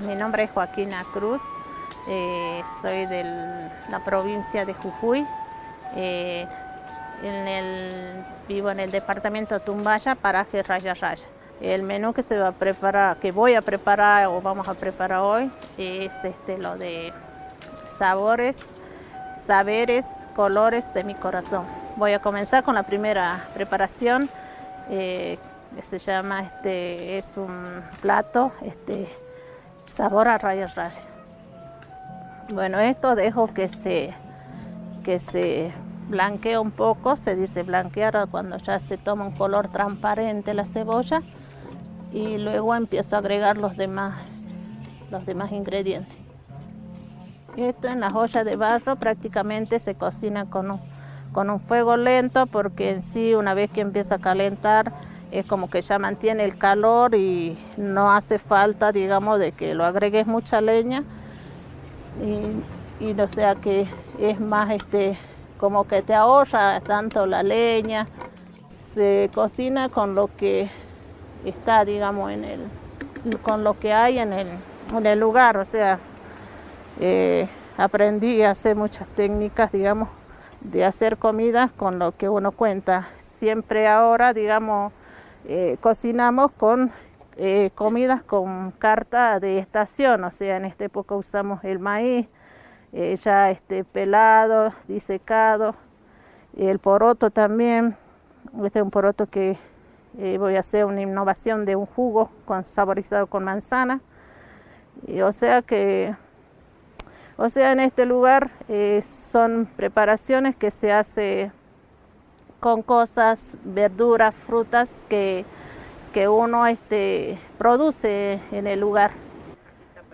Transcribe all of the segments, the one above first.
Mi nombre es Joaquina Cruz, soy de la provincia de Jujuy. Eh, Vivo en el departamento Tumbaya, paraje Raya Raya. El menú que se va a preparar, que voy a preparar o vamos a preparar hoy es lo de sabores, saberes, colores de mi corazón. Voy a comenzar con la primera preparación. Se llama, es un plato, sabor a raya raya. Bueno, esto dejo que se blanquee un poco, se dice blanquear cuando ya se toma un color transparente la cebolla, y luego empiezo a agregar los demás ingredientes. Esto en las ollas de barro prácticamente se cocina con un fuego lento, porque en sí una vez que empieza a calentar es como que ya mantiene el calor y no hace falta, digamos, de que lo agregues mucha leña, y o sea que es más como que te ahorra tanto la leña. Se cocina con lo que está, digamos, con lo que hay en el lugar. O sea, aprendí a hacer muchas técnicas, digamos, de hacer comidas con lo que uno cuenta. Siempre ahora, digamos, cocinamos con comidas con carta de estación. O sea, en esta época usamos el maíz ya pelado, disecado, el poroto también. Este es un poroto que voy a hacer una innovación de un jugo saborizado con manzana. O sea en este lugar son preparaciones que se hace con cosas, verduras, frutas que uno produce en el lugar.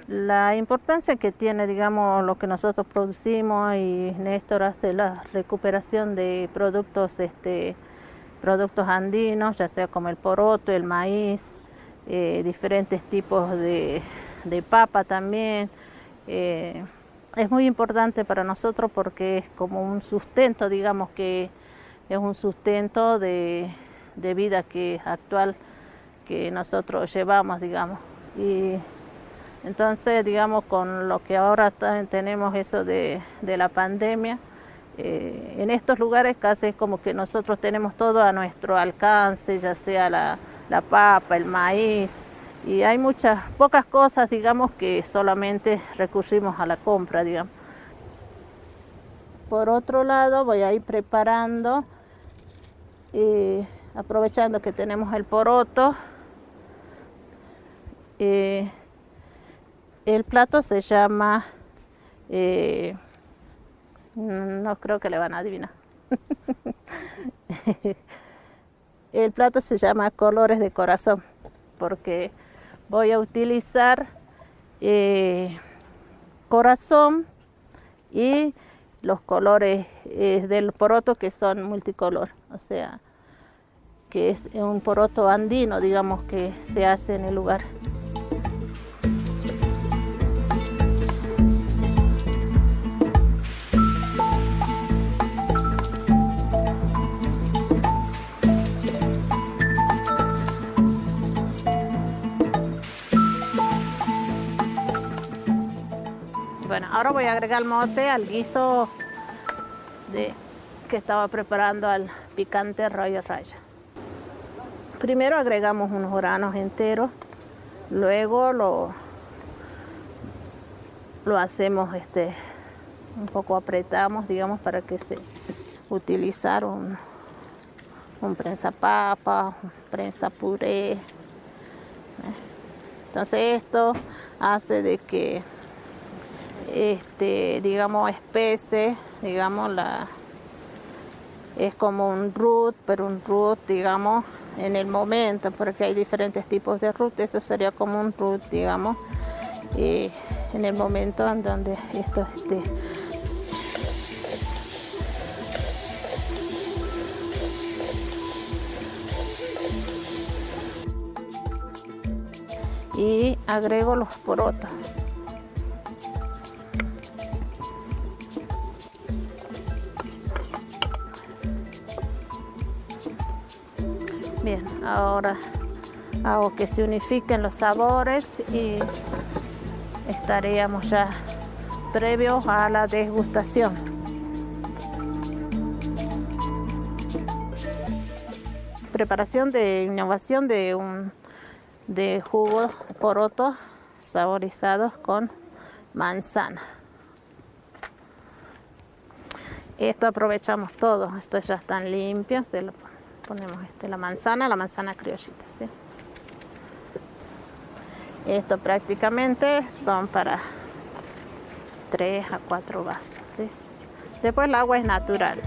La importancia que tiene, digamos, lo que nosotros producimos, y Néstor hace la recuperación de productos andinos, ya sea como el poroto, el maíz, diferentes tipos de papa también. Es muy importante para nosotros porque es como un sustento, digamos, que es un sustento de vida actual que nosotros llevamos, digamos. Y entonces, digamos, con lo que ahora tenemos eso de la pandemia, en estos lugares casi es como que nosotros tenemos todo a nuestro alcance, ya sea la papa, el maíz, y hay pocas cosas, digamos, que solamente recurrimos a la compra, digamos. Por otro lado, voy a ir preparando, aprovechando que tenemos el poroto. El plato se llama, no creo que le van a adivinar. El plato se llama colores de corazón, porque voy a utilizar corazón y los colores del poroto, que son multicolor. O sea, que es un poroto andino, digamos, que se hace en el lugar. Bueno, ahora voy a agregar el mote al guiso que estaba preparando, al picante raya raya. Primero agregamos unos granos enteros, luego lo hacemos un poco apretamos, digamos, para que se utilizar un prensapapa, un prensapuré. Entonces esto hace de que digamos, espese, digamos, es como un root, pero un root, digamos, en el momento, porque hay diferentes tipos de root. Esto sería como un root, digamos, en el momento en donde esto y agrego los porotos. Bien, ahora hago que se unifiquen los sabores y estaríamos ya previos a la degustación. Preparación de innovación de jugo poroto saborizados con manzana. Esto aprovechamos todo, estos ya están limpios, se lo ponemos la manzana criollita, ¿sí? Esto prácticamente son para 3 a 4 vasos, ¿sí? Después el agua es natural.